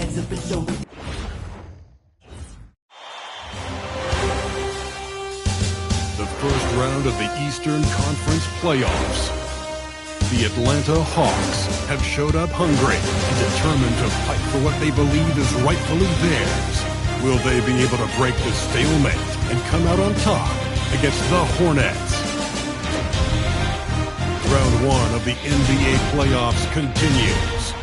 hands up and show me. The first round of the Eastern Conference playoffs. The Atlanta Hawks have showed up hungry and determined to fight for what they believe is rightfully theirs. Will they be able to break the stalemate and come out on top against the Hornets? Round one of the NBA playoffs continues.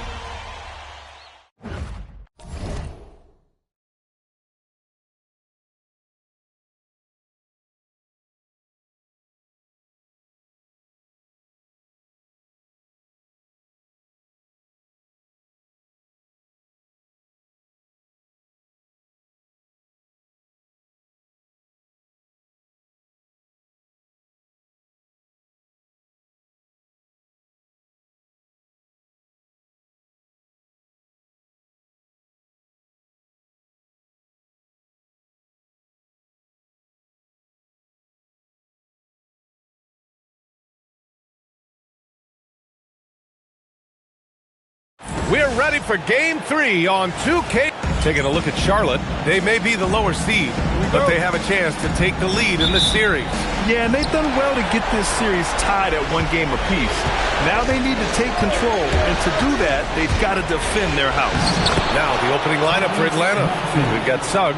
We're ready for Game 3 on 2K. Taking a look at Charlotte, they may be the lower seed, but they have a chance to take the lead in the series. Yeah, and they've done well to get this series tied at 1 game apiece. Now they need to take control, and to do that, they've got to defend their house. Now the opening lineup for Atlanta. We've got Suggs.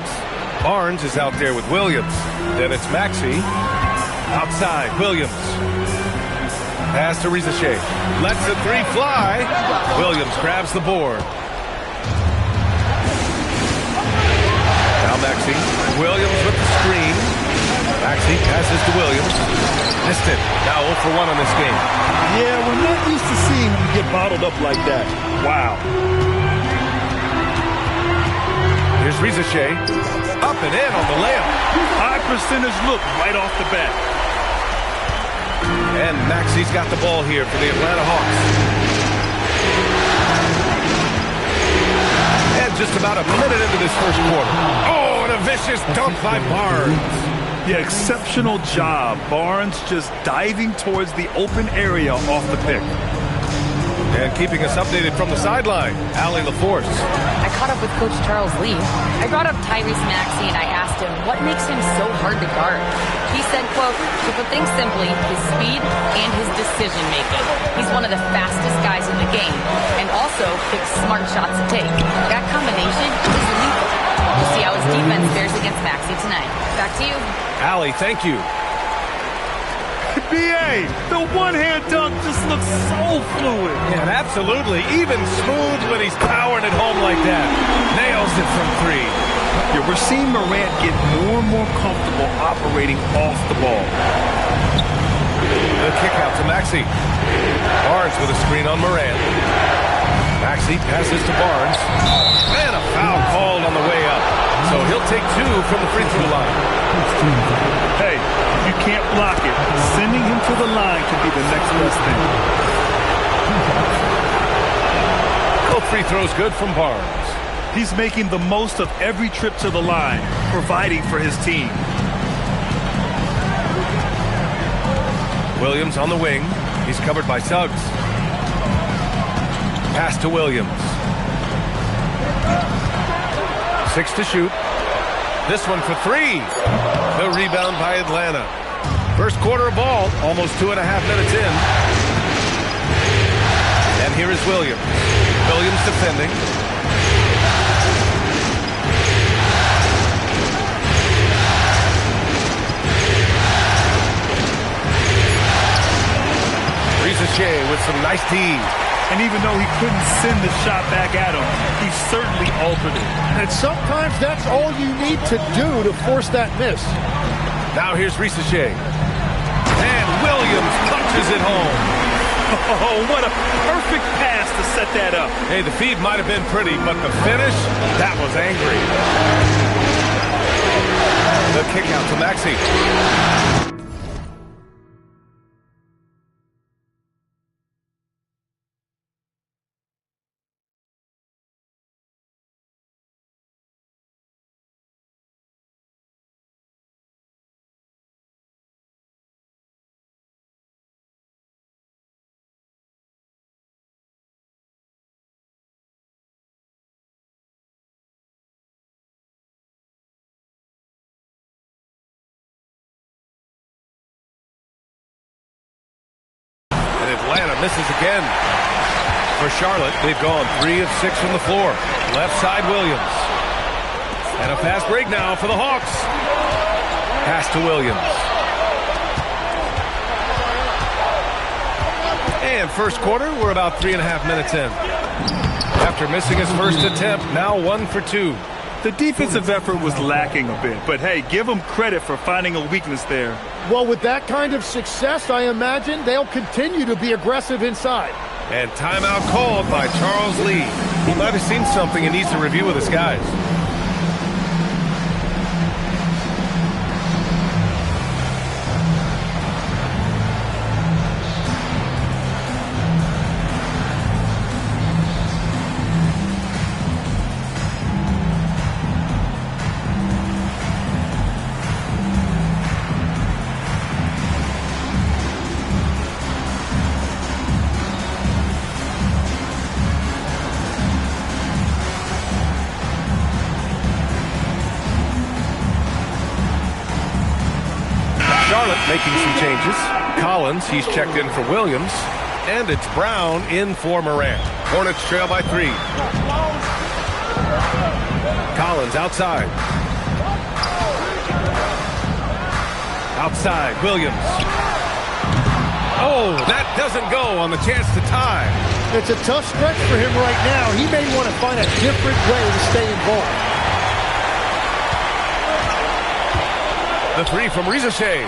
Barnes is out there with Williams. Then it's Maxey. Outside, Williams. Pass to Rizachet. Lets the three fly. Williams grabs the board. Now Maxey. Williams with the screen. Maxey passes to Williams. Missed it. Now 0 for 1 on this game. Yeah, we're not used to seeing him get bottled up like that. Wow. Here's Rizachet. Up and in on the layup. High percentage look right off the bat. And Maxey's got the ball here for the Atlanta Hawks. And just about a minute into this first quarter. Oh, and a vicious dunk by Barnes. Yeah, exceptional job. Barnes just diving towards the open area off the pick. And keeping us updated from the sideline, Allie LaForce. I caught up with Coach Charles Lee. I brought up Tyrese Maxey and I asked him what makes him so hard to guard. He said, quote, to put things simply, his speed and his decision making. He's one of the fastest guys in the game and also picks smart shots to take. That combination is lethal. We'll see how his defense fares against Maxey tonight. Back to you. Allie, thank you. B.A., the one-hand dunk just looks so fluid. Yeah, absolutely. Even smooth when he's powering it home like that. Nails it from 3. Yeah, we're seeing Morant get more and more comfortable operating off the ball. The kick out to Maxey. Barnes with a screen on Morant. Maxey passes to Barnes. And a foul called on the way up. So he'll take 2 from the free throw line. Hey, if you can't block it, sending him to the line could be the next best thing. Both free throws good from Barnes. He's making the most of every trip to the line, providing for his team. Williams on the wing. He's covered by Suggs. Pass to Williams. 6 to shoot. This one for 3. The rebound by Atlanta. First quarter of ball, almost 2.5 minutes in. And here is Williams. Williams defending. Rizachet with some nice D's. And even though he couldn't send the shot back at him, he certainly altered it. And sometimes that's all you need to do to force that miss. Now here's Rizachet. And Williams punches it home. Oh, what a perfect pass to set that up. Hey, the feed might have been pretty, but the finish, that was angry. The kick out to Maxey. Misses again. For Charlotte, they've gone 3 of 6 from the floor. Left side, Williams. And a fast break now for the Hawks. Pass to Williams. And first quarter, we're about 3.5 minutes in. After missing his first attempt, now 1 for 2. The defensive effort was lacking a bit, but hey, give them credit for finding a weakness there. Well, with that kind of success, I imagine they'll continue to be aggressive inside. And timeout called by Charles Lee. He might have seen something and needs to review with his guys. Making some changes. Collins, he's checked in for Williams. And it's Brown in for Morant. Hornets trail by 3. Collins outside. Outside, Williams. Oh, that doesn't go on the chance to tie. It's a tough stretch for him right now. He may want to find a different way to stay involved. The 3 from Rizashay.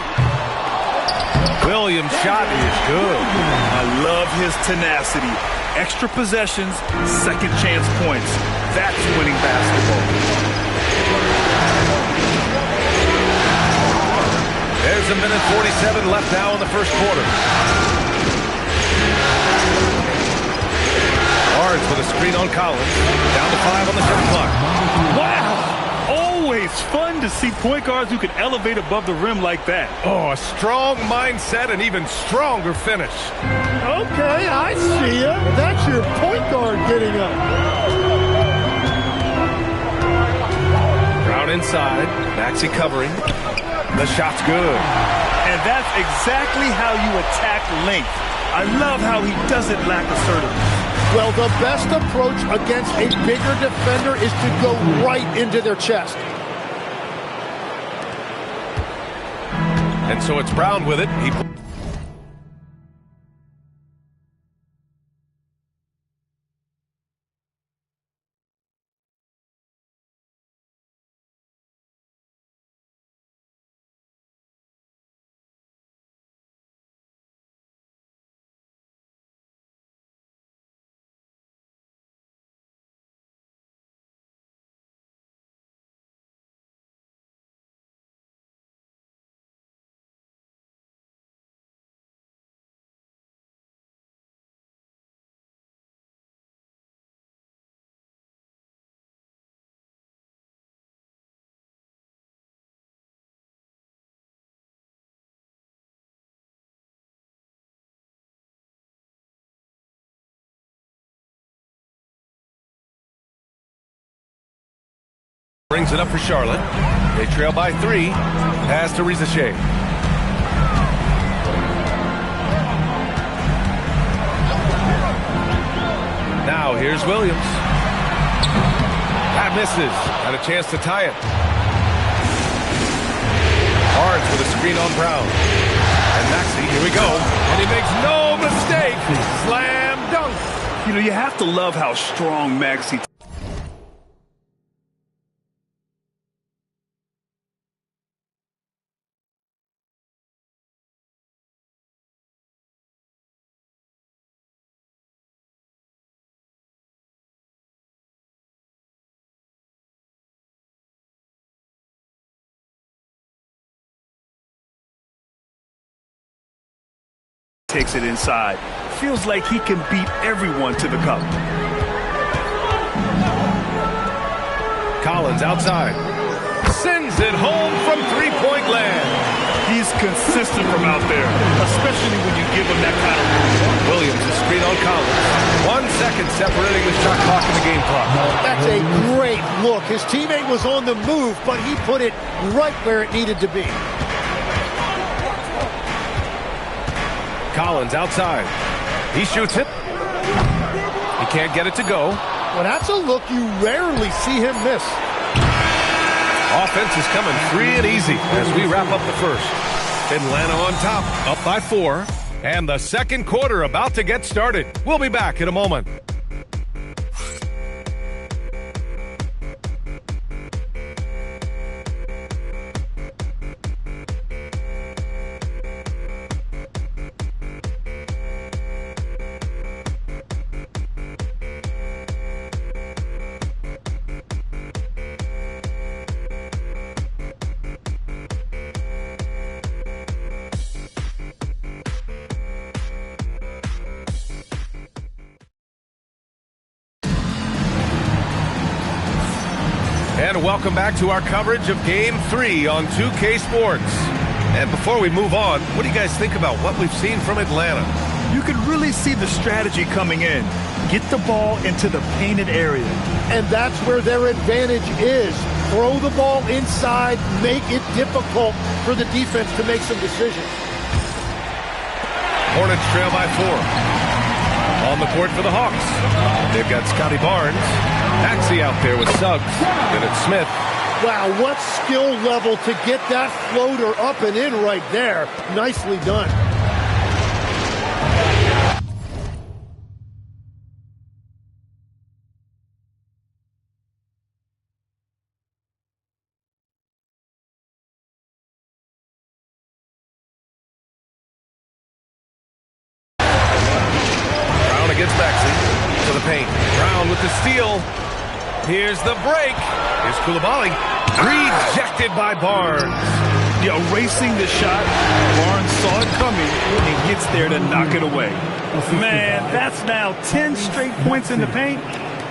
Williams' shot is good. I love his tenacity. Extra possessions, second chance points. That's winning basketball. There's a minute 47 left now in the first quarter. Barnes with a screen on Collins. Down to 5 on the shot clock. Wow! Always fun to see point guards who can elevate above the rim like that. Oh, a strong mindset and even stronger finish. Okay, I see ya. That's your point guard getting up. Brown inside. Maxey covering. The shot's good. And that's exactly how you attack length. I love how he doesn't lack assertiveness. Well, the best approach against a bigger defender is to go right into their chest. And so it's Brown with it. Brings it up for Charlotte. They trail by 3. Pass to Rizashay. Now here's Williams. That misses. Had a chance to tie it. Barnes with a screen on Brown. And Maxey, here we go. And he makes no mistake. Slam dunk. You know, you have to love how strong Maxey takes it inside. Feels like he can beat everyone to the cup. Collins outside. Sends it home from three-point land. He's consistent from out there, especially when you give him that kind of room. Williams, a screen on Collins. 1 second separating the shot clock and the game clock. That's a great look. His teammate was on the move, but he put it right where it needed to be. Collins outside. He shoots it. He can't get it to go. Well, that's a look you rarely see him miss. Offense is coming free and easy as we wrap up the first. Atlanta on top, up by 4. And the second quarter about to get started. We'll be back in a moment. And welcome back to our coverage of Game 3 on 2K Sports. And before we move on, what do you guys think about what we've seen from Atlanta? You can really see the strategy coming in. Get the ball into the painted area. And that's where their advantage is. Throw the ball inside, make it difficult for the defense to make some decisions. Hornets trail by 4. On the court for the Hawks. They've got Scotty Barnes. Maxey out there with Suggs. Then it's Smith. Wow, what skill level to get that floater up and in right there. Nicely done. Brown against Maxey. To the paint. Brown with the steal. Here's the break. Here's Coulibaly. Rejected by Barnes. Yeah, erasing the shot. Barnes saw it coming and gets there to knock it away. Man, that's now 10 straight points in the paint.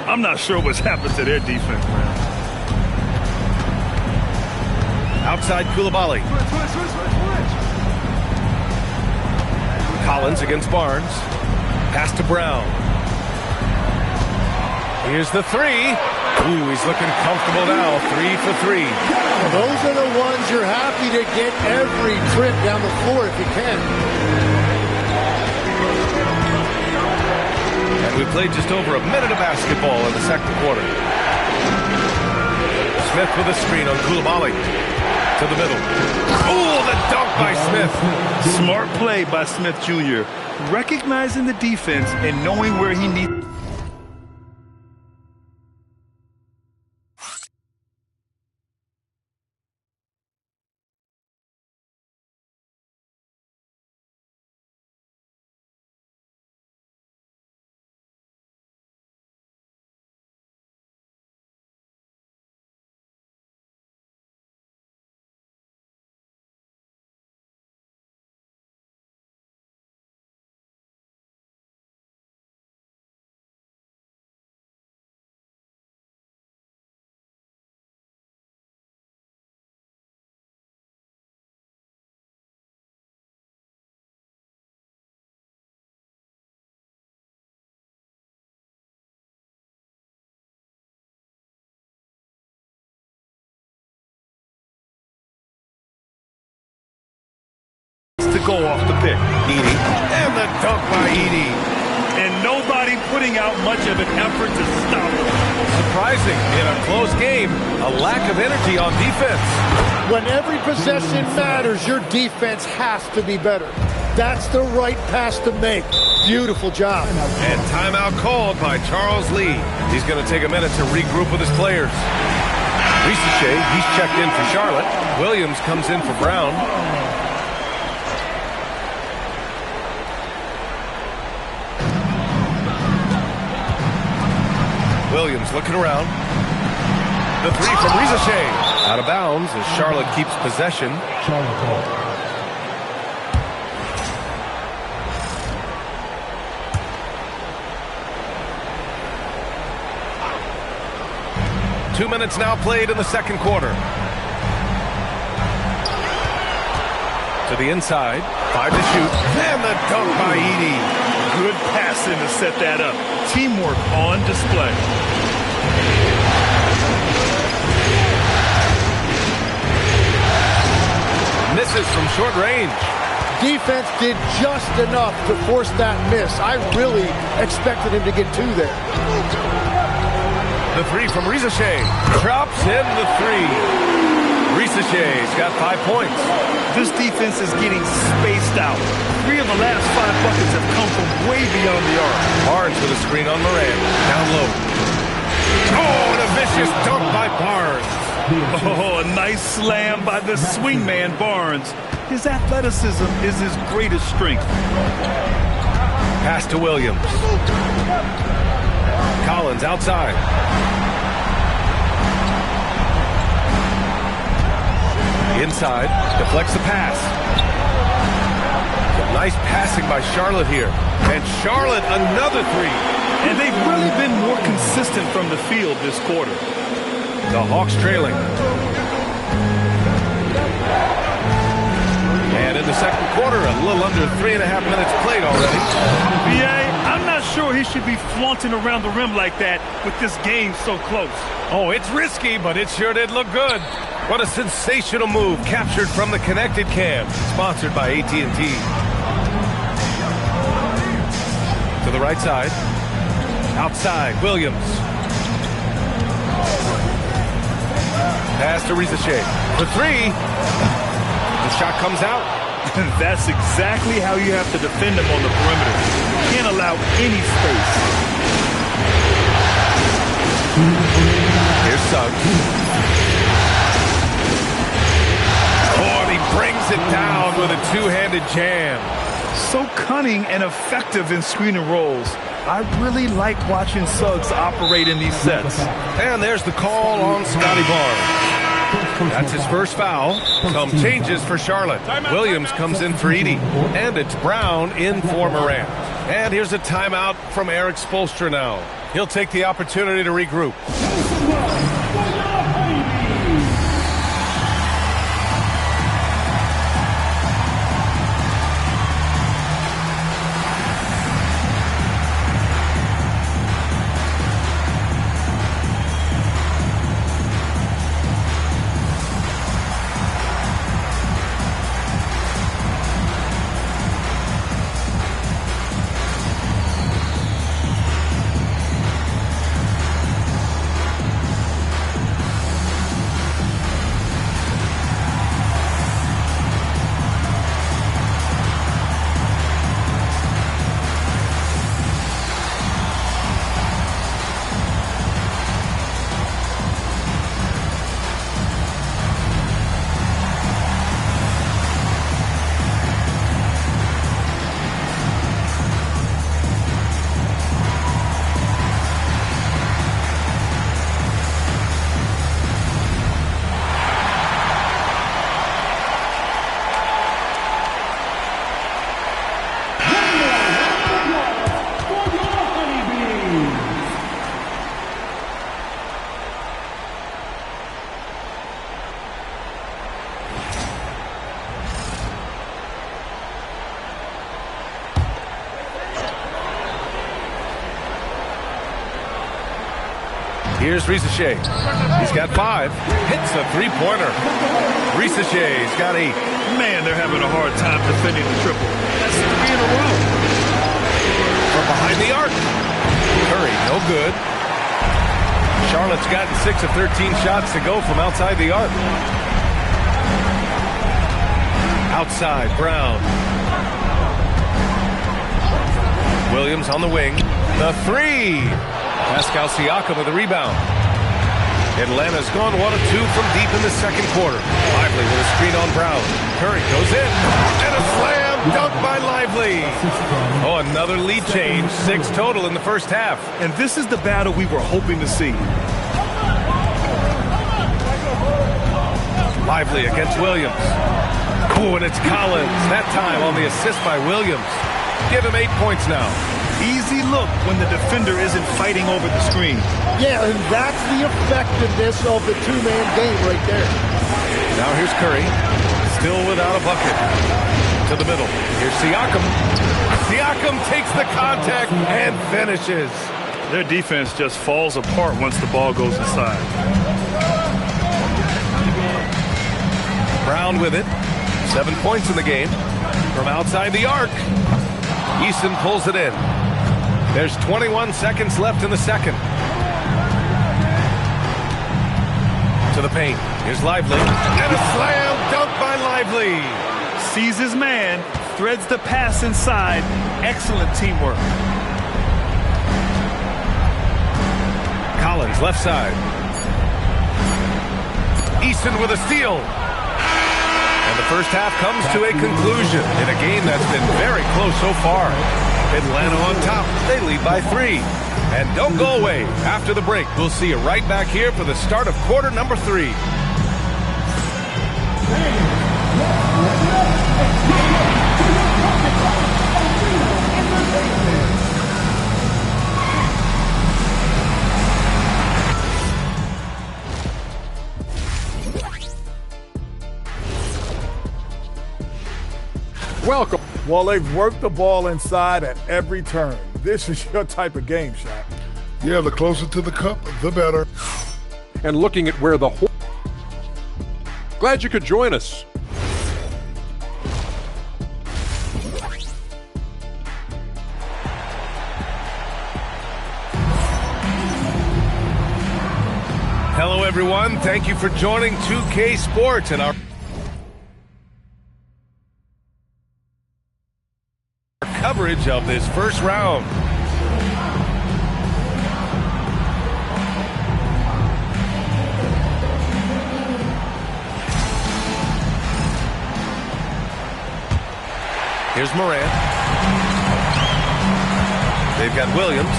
I'm not sure what's happened to their defense, man. Outside Coulibaly. Collins against Barnes. Pass to Brown. Here's the 3. Ooh, he's looking comfortable now. 3 for 3. Those are the ones you're happy to get every trip down the floor if you can. And we played just over a minute of basketball in the second quarter. Smith with a screen on Coulibaly. To the middle. Ooh, the dunk by Smith. Smart play by Smith Jr. Recognizing the defense and knowing where he needs. To go off the pick. Edie. And the dunk by Edie. And nobody putting out much of an effort to stop him. Surprising in a close game, a lack of energy on defense. When every possession matters, your defense has to be better. That's the right pass to make. Beautiful job. And timeout called by Charles Lee. He's going to take a minute to regroup with his players. Risache, he's checked in for Charlotte. Williams comes in for Brown. Williams looking around. The 3 from Risache. Out of bounds as Charlotte keeps possession. Two minutes now played in the second quarter. To the inside. 5 to shoot. And the dunk by Edie. Good passing to set that up. Teamwork on display. Misses from short range. defense did just enough to force that miss. I really expected him to get two there. The three from Rizachet. Drops in the three. Rizachet's got 5 points. This defense is getting spaced out. 3 of the last 5 buckets have come from way beyond the arc. Barnes with a screen on Moran. Down low. Oh, and a vicious dunk by Barnes. Oh, a nice slam by the swingman Barnes. His athleticism is his greatest strength. Pass to Williams. Collins outside. Inside, deflects the pass. Nice passing by Charlotte here. And Charlotte, another three. And they've really been more consistent from the field this quarter. The Hawks trailing. And in the second quarter, a little under 3.5 minutes played already. B.A., I'm not sure he should be flaunting around the rim like that with this game so close. Oh, it's risky, but it sure did look good. What a sensational move, captured from the connected cam, sponsored by AT&T. To the right side. Outside, Williams. Pass to Rizachet. For three. The shot comes out. That's exactly how you have to defend him on the perimeter. You can't allow any space. Here's Suggs. Oh, and he brings it down with a two-handed jam. So cunning and effective in screen and rolls. I really like watching Suggs operate in these sets. And there's the call on Scotty Barnes. That's his first foul. Some changes for Charlotte. Williams comes in for Edie. And it's Brown in for Moran. And here's a timeout from Eric Spoelstra now. He'll take the opportunity to regroup. Here's Rizachet. He's got 5. Hits a three-pointer. Rizachet's got 8. Man, they're having a hard time defending the triple. That's 3 in a row. From behind the arc. Curry, no good. Charlotte's gotten 6 of 13 shots to go from outside the arc. Outside, Brown. Williams on the wing. The 3. Pascal Siakam with a rebound. Atlanta's gone 1 of 2 from deep in the second quarter. Lively with a screen on Brown. Curry goes in. And a slam dunk by Lively. Oh, another lead change. 6 total in the first half. And this is the battle we were hoping to see. Lively against Williams. Oh, and it's Collins. That time on the assist by Williams. Give him 8 points now. Easy look when the defender isn't fighting over the screen. Yeah, and that's the effectiveness of the two-man game right there. Now here's Curry. Still without a bucket. To the middle. Here's Siakam. Siakam takes the contact and finishes. Their defense just falls apart once the ball goes inside. Brown with it. 7 points in the game. From outside the arc, Easton pulls it in. There's 21 seconds left in the second. To the paint. Here's Lively. And a slam dunk by Lively. Sees his man, threads the pass inside. Excellent teamwork. Collins, left side. Easton with a steal. And the first half comes to a conclusion in a game that's been very close so far. Atlanta on top. They lead by 3. And don't go away. After the break, we'll see you right back here for the start of quarter number 3. Welcome. Well, they've worked the ball inside at every turn. This is your type of game, Shaq. Yeah, the closer to the cup, the better. And looking at where the glad you could join us. Hello, everyone. Thank you for joining 2K Sports and our coverage of this first round. Here's Morant. They've got Williams.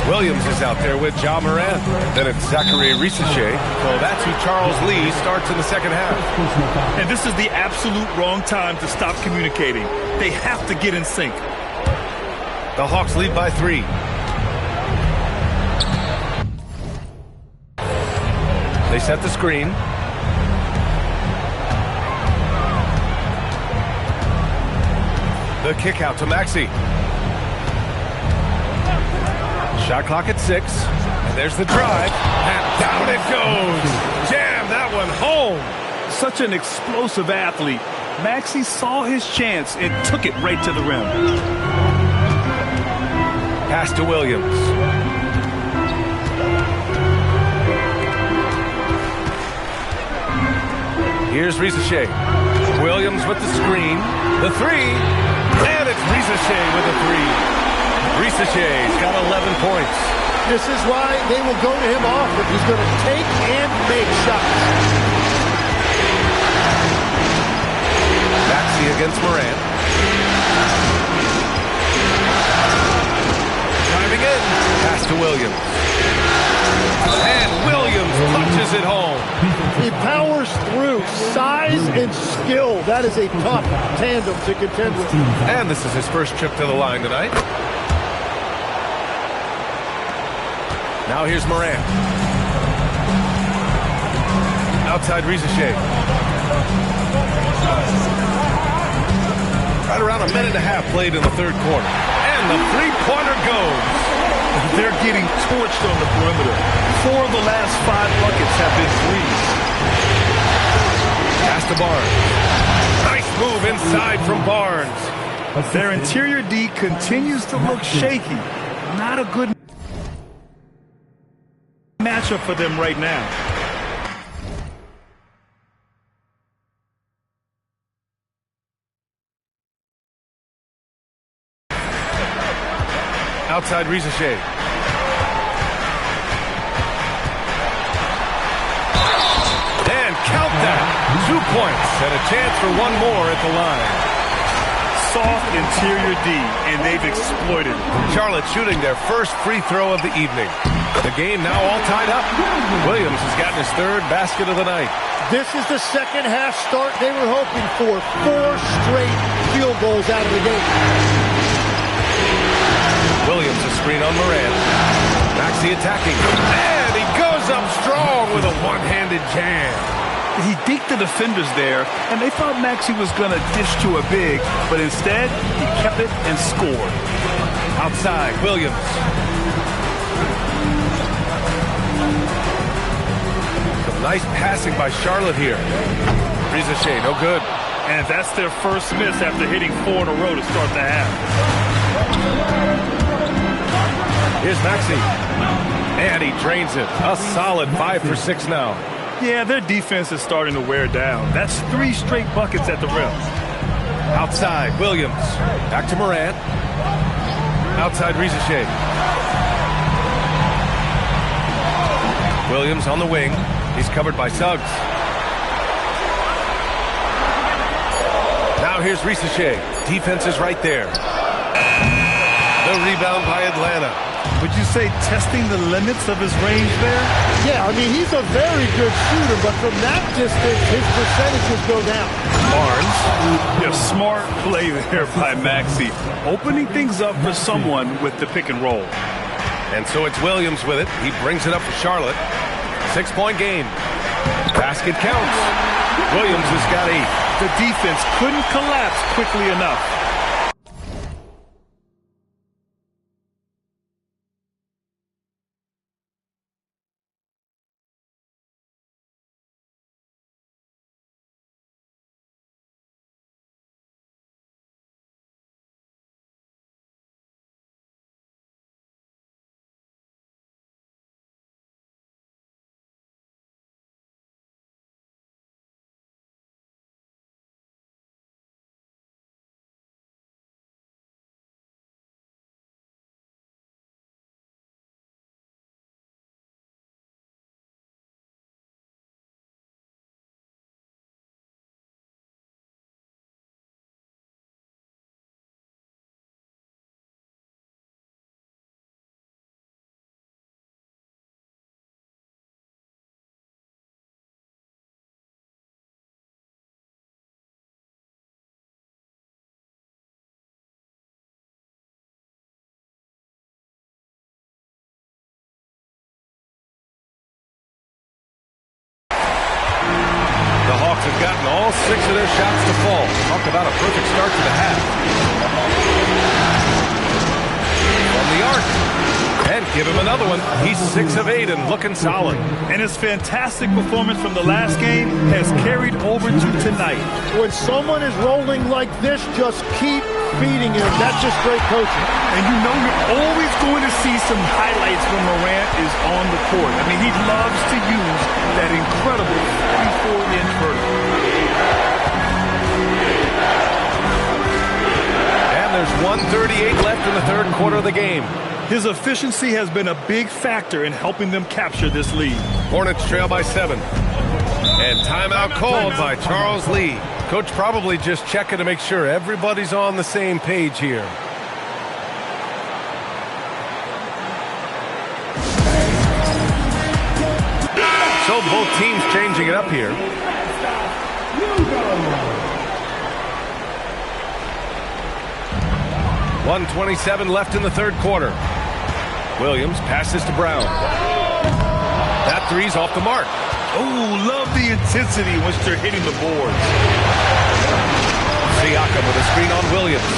Williams is out there with Ja Morant. Then it's Zachary Risacher. So that's who Charles Lee starts in the second half. And this is the absolute wrong time to stop communicating. They have to get in sync. The Hawks lead by 3. They set the screen. The kick out to Maxey. Shot clock at 6. And there's the drive. And down it goes. Jam that one home. Such an explosive athlete. Maxey saw his chance and took it right to the rim. Pass to Williams. Here's Risacher. Williams with the screen. The 3. And it's Risacher with the 3. Risacher's got 11 points. This is why they will go to him often. He's going to take and make shots. Maxey against Morant. Driving in. Pass to Williams. And Williams punches it home. He powers through. Size and skill. That is a tough tandem to contend with. And this is his first trip to the line tonight. Now here's Morant. Outside Risacher. Right around a minute and a half played in the third quarter. And the three-pointer goes. They're getting torched on the perimeter. 4 of the last 5 buckets have been threes. Pass to Barnes. Nice move inside from Barnes. Their interior D continues to look shaky. Not a good matchup for them right now. Outside Risacher. And count that. 2 points and a chance for one more at the line. Soft interior D, and they've exploited it. Charlotte shooting their first free throw of the evening. The game now all tied up. Williams has gotten his 3rd basket of the night. This is the second half start they were hoping for. 4 straight field goals out of the game. Williams a screen on Morant. Maxey attacking. And he goes up strong with a one-handed jam. He deked the defenders there, and they thought Maxey was going to dish to a big, but instead, he kept it and scored. Outside, Williams. Some nice passing by Charlotte here. Risacher, no good. And that's their first miss after hitting 4 in a row to start the half. Here's Maxey. And he drains it. A solid 5 for 6 now. Yeah, their defense is starting to wear down. That's 3 straight buckets at the rim. Outside, Williams. Back to Morant. Outside, Rizachet. Williams on the wing. He's covered by Suggs. Now here's Rizachet. Defense is right there. The rebound by Atlanta. Would you say testing the limits of his range there? Yeah, I mean, he's a very good shooter, but from that distance, his percentages go down. Barnes. Yeah, smart play there by Maxey. Opening things up for someone with the pick and roll. And so it's Williams with it. He brings it up for Charlotte. 6-point game. Basket counts. Williams has got 8. The defense couldn't collapse quickly enough. The Hawks have gotten all 6 of their shots to fall. Talk about a perfect start to the half. From the arc. And give him another one. He's 6 of 8 and looking solid. And his fantastic performance from the last game has carried over to tonight. When someone is rolling like this, just keep feeding him. That's just great coaching. And you know you're always going to see some highlights when Morant is on the court. I mean, he loves to use that incredible 44-inch vertical. And there's 1:38 left in the third quarter of the game. His efficiency has been a big factor in helping them capture this lead. Hornets trail by 7. And timeout called by Charles Lee. Coach probably just checking to make sure everybody's on the same page here. So both teams changing it up here. .127 left in the third quarter. Williams passes to Brown. That three's off the mark. Oh, love the intensity once they're hitting the boards. Siakam with a screen on Williams.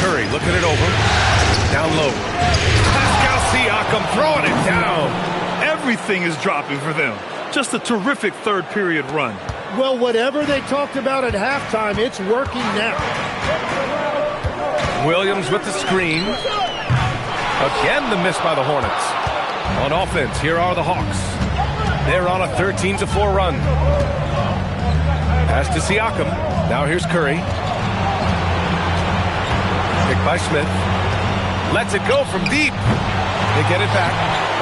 Curry looking it over. Down low. Pascal Siakam throwing it down. Everything is dropping for them. Just a terrific third period run. Well, whatever they talked about at halftime, it's working now. Williams with the screen. Again, the miss by the Hornets. On offense, here are the Hawks. They're on a 13-4 run. Pass to Siakam. Now here's Curry. Picked by Smith. Lets it go from deep. They get it back.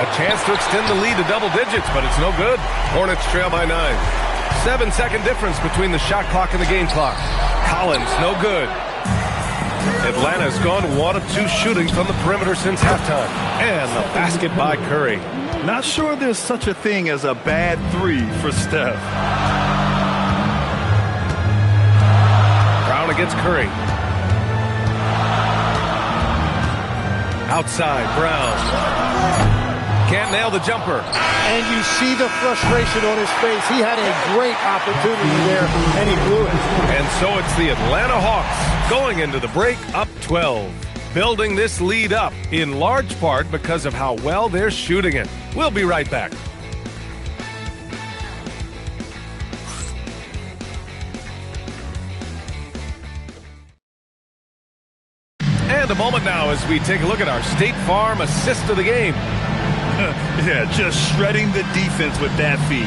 A chance to extend the lead to double digits, but it's no good. Hornets trail by 9. 7-second difference between the shot clock and the game clock. Collins, no good. Atlanta's gone 1 of 2 shooting from the perimeter since halftime. And the basket by Curry. Not sure there's such a thing as a bad three for Steph. Brown against Curry. Outside, Brown. Can't nail the jumper. And you see the frustration on his face. He had a great opportunity there, and he blew it. And so it's the Atlanta Hawks going into the break up 12. Building this lead up in large part because of how well they're shooting it. We'll be right back. as we take a look at our State Farm assist of the game. Yeah, just shredding the defense with that feed.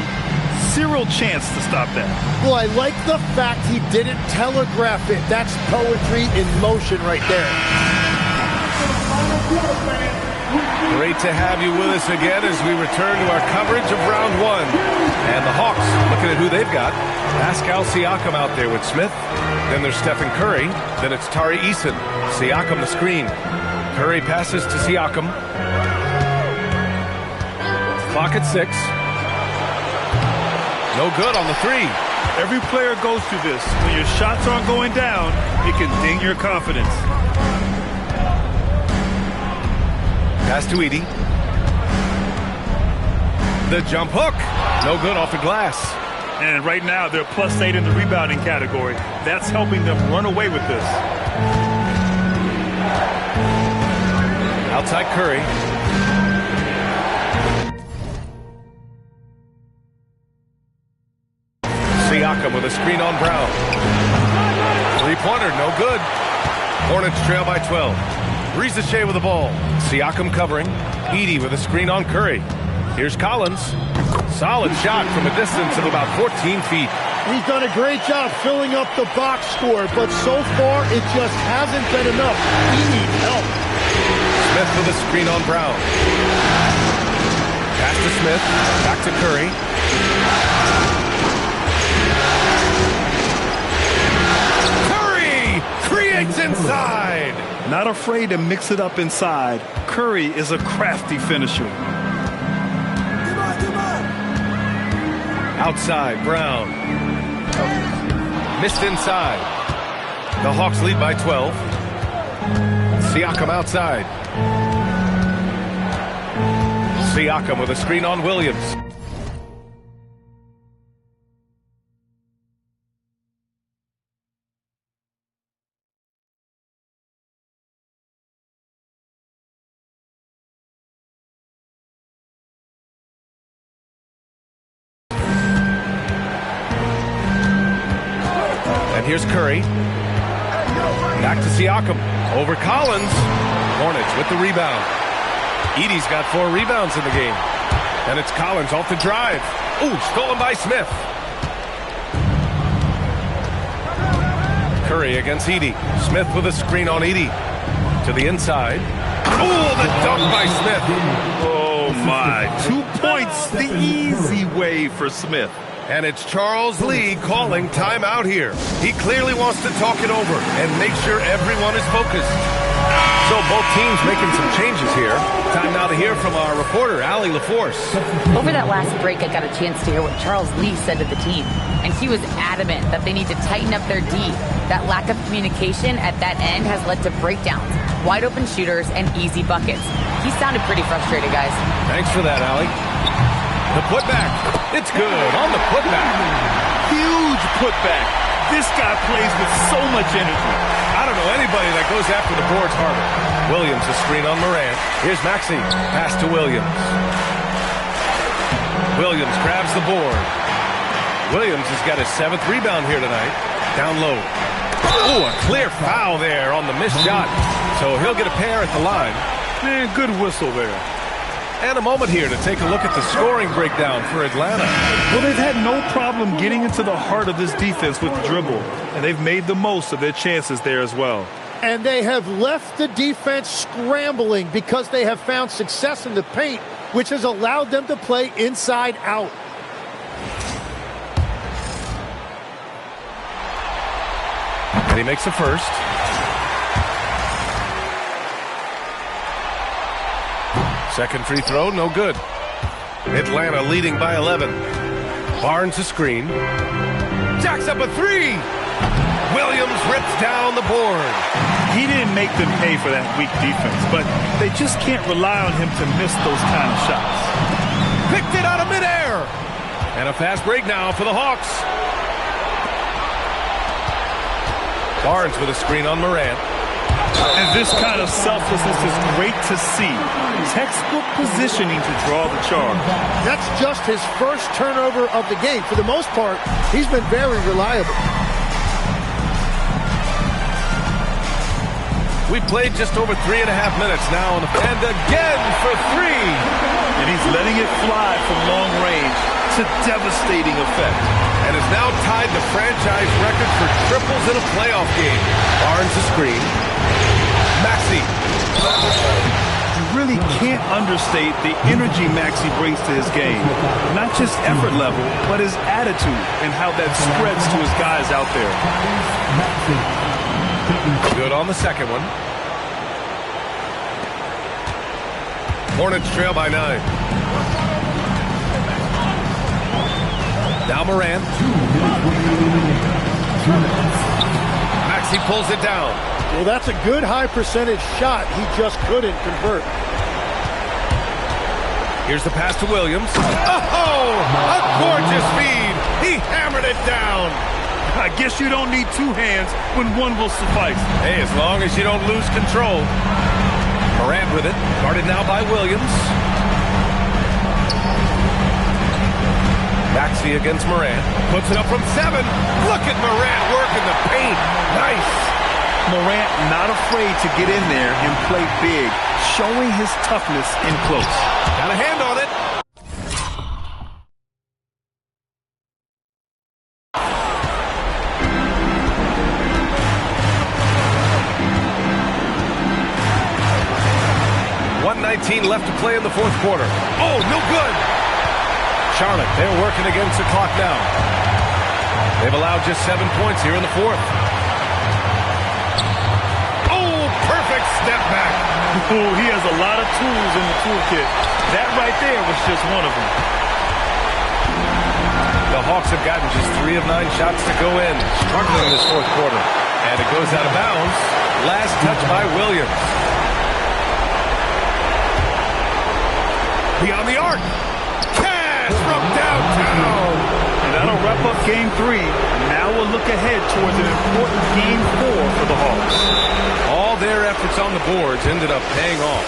Zero chance to stop that. Well, I like the fact he didn't telegraph it. That's poetry in motion right there. Great to have you with us again as we return to our coverage of round one. And the Hawks, looking at who they've got. Pascal Siakam out there with Smith. Then there's Stephen Curry. Then it's Tari Eason. Siakam the screen. Curry passes to Siakam. Clock at 6. No good on the 3. Every player goes through this. When your shots aren't going down, it can ding your confidence. Pass to Edie. The jump hook. No good off the glass. And right now, they're +8 in the rebounding category. That's helping them run away with this. Outside Curry. Siakam with a screen on Brown. Three-pointer, no good. Hornets trail by 12. Rizachet with the ball. Siakam covering. Edie with a screen on Curry. Here's Collins. Solid shot from a distance of about 14 feet. He's done a great job filling up the box score, but so far it just hasn't been enough. He needs help. Smith with a screen on Brown. Pass to Smith. Back to Curry. Curry creates inside. Not afraid to mix it up inside. Curry is a crafty finisher. Outside, Brown. Missed inside. The Hawks lead by 12. Siakam outside. Siakam with a screen on Williams. Here's Curry. Back to Siakam. Over Collins. Hornets with the rebound. Edie's got 4 rebounds in the game. And it's Collins off the drive. Ooh, stolen by Smith. Curry against Edie. Smith with a screen on Edie. To the inside. Ooh, the dunk by Smith. Oh, my. 2 points the easy way for Smith. And it's Charles Lee calling timeout here. He clearly wants to talk it over and make sure everyone is focused. So both teams making some changes here. Time now to hear from our reporter, Allie LaForce. Over that last break, I got a chance to hear what Charles Lee said to the team. And he was adamant that they need to tighten up their D. That lack of communication at that end has led to breakdowns, wide open shooters, and easy buckets. He sounded pretty frustrated, guys. Thanks for that, Allie. The putback. It's good on the putback. Huge putback. This guy plays with so much energy. I don't know anybody that goes after the boards harder. Williams, a screen on Morant. Here's Maxey. Pass to Williams. Williams grabs the board. Williams has got his 7th rebound here tonight. Down low. Oh, a clear foul there on the missed shot. So he'll get a pair at the line. Man, good whistle there. And a moment here to take a look at the scoring breakdown for Atlanta. Well, they've had no problem getting into the heart of this defense with the dribble, and they've made the most of their chances there as well. And they have left the defense scrambling because they have found success in the paint, which has allowed them to play inside out. And he makes the first. Second free throw, no good. Atlanta leading by 11. Barnes a screen. Jacks up a 3. Williams rips down the board. He didn't make them pay for that weak defense, but they just can't rely on him to miss those kind of shots. Picked it out of midair. And a fast break now for the Hawks. Barnes with a screen on Morant. And this kind of selflessness is great to see. Textbook positioning to draw the charge. That's just his first turnover of the game. For the most part, he's been very reliable. We played just over 3.5 minutes now, and again for 3. And he's letting it fly from long range to devastating effect. And is now tied the franchise record for triples in a playoff game. Barnes the screen. Maxey. You really can't understate the energy Maxey brings to his game. Not just effort level, but his attitude and how that spreads to his guys out there. Good on the second one. Hornets trail by 9. Now Morant. Maxey pulls it down. Well, that's a good high percentage shot. He just couldn't convert. Here's the pass to Williams. Oh, a gorgeous feed. He hammered it down. I guess you don't need 2 hands when one will suffice. Hey, as long as you don't lose control. Morant with it. Guarded now by Williams. Maxey against Morant. Puts it up from 7. Look at Morant working the paint. Nice. Morant not afraid to get in there and play big, showing his toughness in close. Got a hand on it. Left to play in the fourth quarter. Oh, no good. Charlotte, they're working against the clock now. They've allowed just 7 points here in the fourth. Oh, perfect step back. Oh, he has a lot of tools in the toolkit. That right there was just one of them. The Hawks have gotten just 3 of 9 shots to go in, struggling in this fourth quarter. And it goes out of bounds. Last touch by Williams. Beyond the arc. Cash from downtown. And that'll wrap up Game 3. Now we'll look ahead towards an important Game 4 for the Hawks. All their efforts on the boards ended up paying off.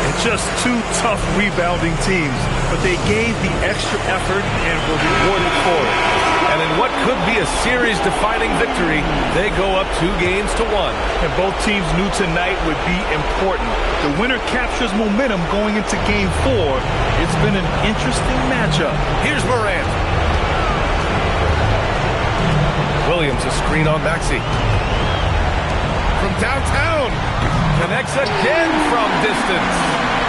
It's just 2 tough rebounding teams, but they gave the extra effort and were rewarded for it. And in what could be a series-defining victory, they go up 2 games to 1. And both teams knew tonight would be important. The winner captures momentum going into Game 4. It's been an interesting matchup. Here's Morant. Williams a screen on Maxey. From downtown. Connects again from distance.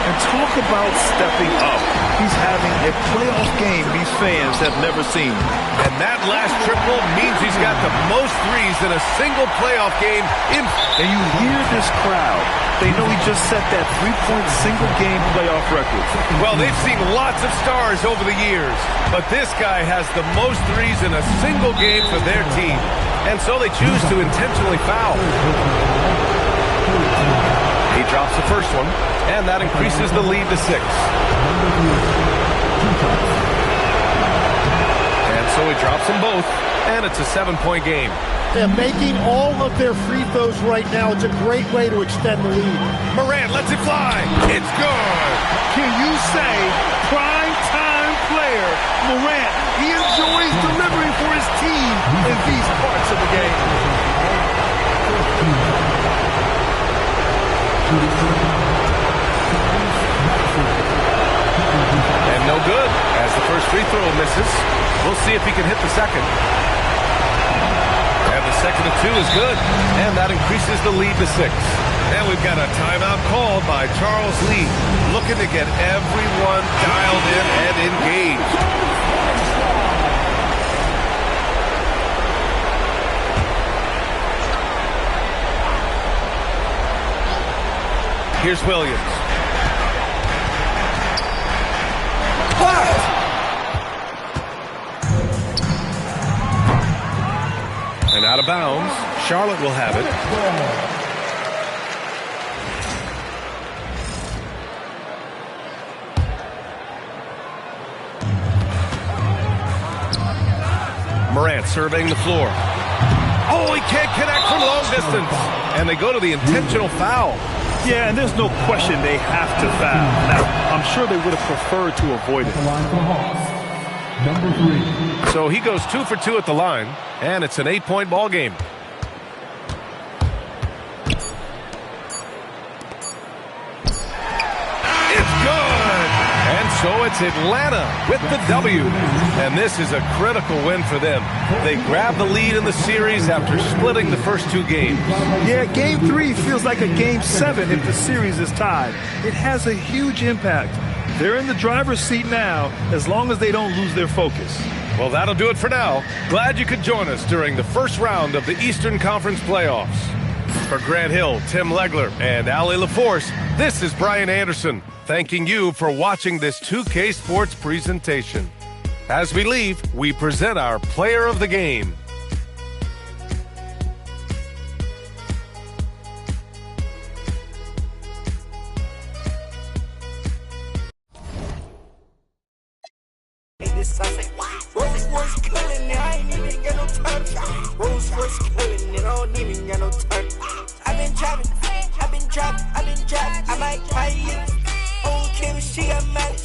And talk about stepping up. He's having a playoff game these fans have never seen. And that last triple means he's got the most threes in a single playoff game. And you hear this crowd. They know he just set that 3-point single-game playoff record. Well, they've seen lots of stars over the years, but this guy has the most threes in a single game for their team. And so they choose to intentionally foul. He drops the first one, and that increases the lead to 6. And so he drops them both, and it's a 7-point game. They're making all of their free throws right now. It's a great way to extend the lead. Morant lets it fly. It's good. Can you say prime-time player Morant? He enjoys delivering for his team in these parts of the game. And no good as the first free throw misses. We'll see if he can hit the second. And the second of 2 is good. And that increases the lead to 6. And we've got a timeout called by Charles Lee, looking to get everyone dialed in and engaged. Here's Williams. Blocked! And out of bounds. Charlotte will have it. Morant surveying the floor. Oh, he can't connect from long distance. And they go to the intentional foul. Yeah, and there's no question they have to foul. Now, I'm sure they would have preferred to avoid it. Number 3. So he goes 2 for 2 at the line, and it's an 8-point ball game. So it's Atlanta with the W, and this is a critical win for them. They grab the lead in the series after splitting the first 2 games. Yeah, Game 3 feels like a Game 7 if the series is tied. It has a huge impact. They're in the driver's seat now as long as they don't lose their focus. Well, that'll do it for now. Glad you could join us during the first round of the Eastern Conference playoffs. For Grant Hill, Tim Legler, and Allie LaForce, this is Brian Anderson, thanking you for watching this 2K Sports presentation. As we leave, we present our player of the game. Rolls-Royce killing it, I ain't even get no touch. Rolls-Royce killing it, I don't even get no touch. I've been trapping, I might buy it. Old Kim, she got mad.